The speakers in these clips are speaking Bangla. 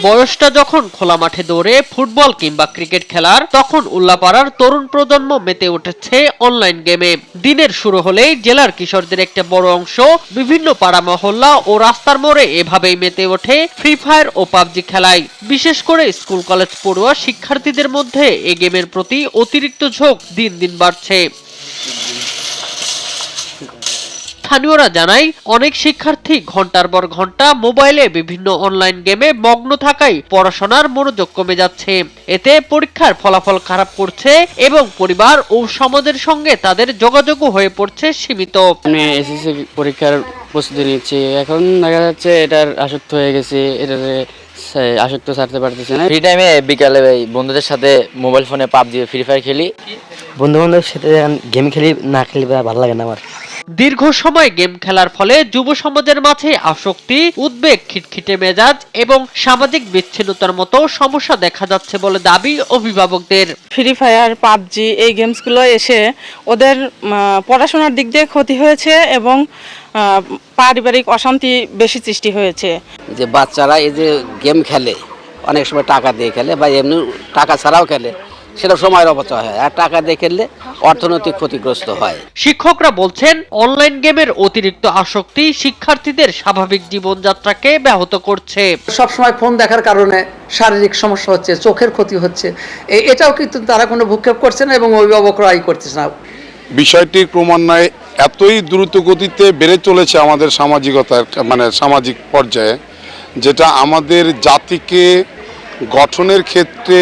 বয়সটা যখন খোলা মাঠে দৌড়ে ফুটবল কিংবা ক্রিকেট খেলার, তখন উল্লাপাড়ার তরুণ প্রজন্ম মেতে উঠেছে অনলাইন গেমে। দিনের শুরু হলেই জেলার কিশোরদের একটা বড় অংশ বিভিন্ন পাড়া মহল্লা ও রাস্তার মোড়ে এভাবেই মেতে ওঠে ফ্রি ফায়ার ও পাবজি খেলায়। বিশেষ করে স্কুল কলেজ পড়ুয়া শিক্ষার্থীদের মধ্যে এই গেমের প্রতি অতিরিক্ত ঝোঁক দিন দিন বাড়ছে। স্থানীয়রা জানায়, অনেক শিক্ষার্থী ঘন্টার পর ঘন্টা মোবাইলে বিভিন্ন অনলাইন গেমে মগ্ন থাকায় পড়াশোনার মনোযোগ কমে যাচ্ছে। এতে পরীক্ষার ফলাফল খারাপ করছে এবং পরিবার ও সমাজের সঙ্গে তাদের যোগাযোগও হয়ে পড়ছে সীমিত। আমি এসএসসি পরীক্ষার প্রস্তুতি নিচ্ছি, এখন দেখা যাচ্ছে এটার আসক্ত হয়ে গেছি, এটাতে আসক্ত ছাড়তে পারতেছি না। ফ্রি টাইমে বিকালে বন্ধুদের সাথে মোবাইল ফোনে পাবজি ফ্রি ফায়ার খেলি। বন্ধু বান্ধবের সাথে গেম খেলি, না খেলি ভালো লাগে না আমার। দীর্ঘ সময় গেম খেলার ফলে যুব সমাজের মাঝে আসক্তি, উদ্বেগ, খিটখিটে মেজাজ এবং সামাজিক বিচ্ছিন্নতার মতো সমস্যা দেখা যাচ্ছে বলে দাবি অভিভাবকদের। ফ্রি ফায়ার, পাবজি এই গেমসগুলো এসে ওদের পড়াশোনার দিক দিয়ে ক্ষতি হয়েছে এবং পারিবারিক অশান্তি বেশি সৃষ্টি হয়েছে। যে বাচ্চারা এই যে গেম খেলে, অনেক সময় টাকা দিয়ে খেলে বা এমনি টাকা ছাড়াও খেলে, সেটা সময়ের অপচয় হয়, আর টাকা দিয়ে খেললে অর্থনৈতিক ক্ষতিগ্রস্ত হয়। শিক্ষকরা বলছেন, অনলাইন গেমের অতিরিক্ত আসক্তি শিক্ষার্থীদের স্বাভাবিক জীবনযাত্রাকে ব্যাহত করছে। সবসময় ফোন দেখার কারণে শারীরিক সমস্যা হচ্ছে, চোখের ক্ষতি হচ্ছে, এটাও কিন্তু তারা কোনো ভূক্ষেপ করছে না এবং অভিভাবকরাই করতেছে না। বিষয়টি ক্রমান্বয়ে এতই দ্রুত গতিতে বেড়ে চলেছে আমাদের সামাজিকতার সামাজিক পর্যায়ে, যেটা আমাদের জাতিকে গঠনের ক্ষেত্রে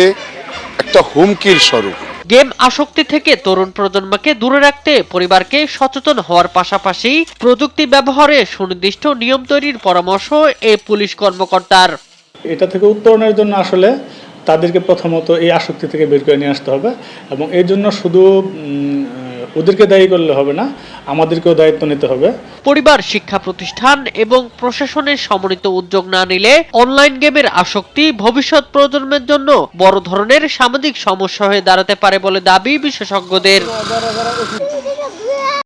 একটা হুমকির স্বরূপ। গেম আসক্তি থেকে তরুণ প্রজন্মকে দূরে রাখতে পরিবারকে সচেতন হওয়ার পাশাপাশি প্রযুক্তি ব্যবহারে সুনির্দিষ্ট নিয়ম তৈরির পরামর্শ এই পুলিশ কর্মকর্তার। এটা থেকে উত্তরণের জন্য আসলে তাদেরকে প্রথমত এই আসক্তি থেকে বের করে নিয়ে আসতে হবে এবং এর জন্য শুধু ওদেরকে দায়ী করলে হবে না, আমাদেরকেও দায়িত্ব নিতে হবে। পরিবার, শিক্ষা প্রতিষ্ঠান এবং প্রশাসনের সমন্বিত উদ্যোগ না নিলে অনলাইন গেমের আসক্তি ভবিষ্যৎ প্রজন্মের জন্য বড় ধরনের সামাজিক সমস্যা হয়ে দাঁড়াতে পারে বলে দাবি বিশেষজ্ঞদের।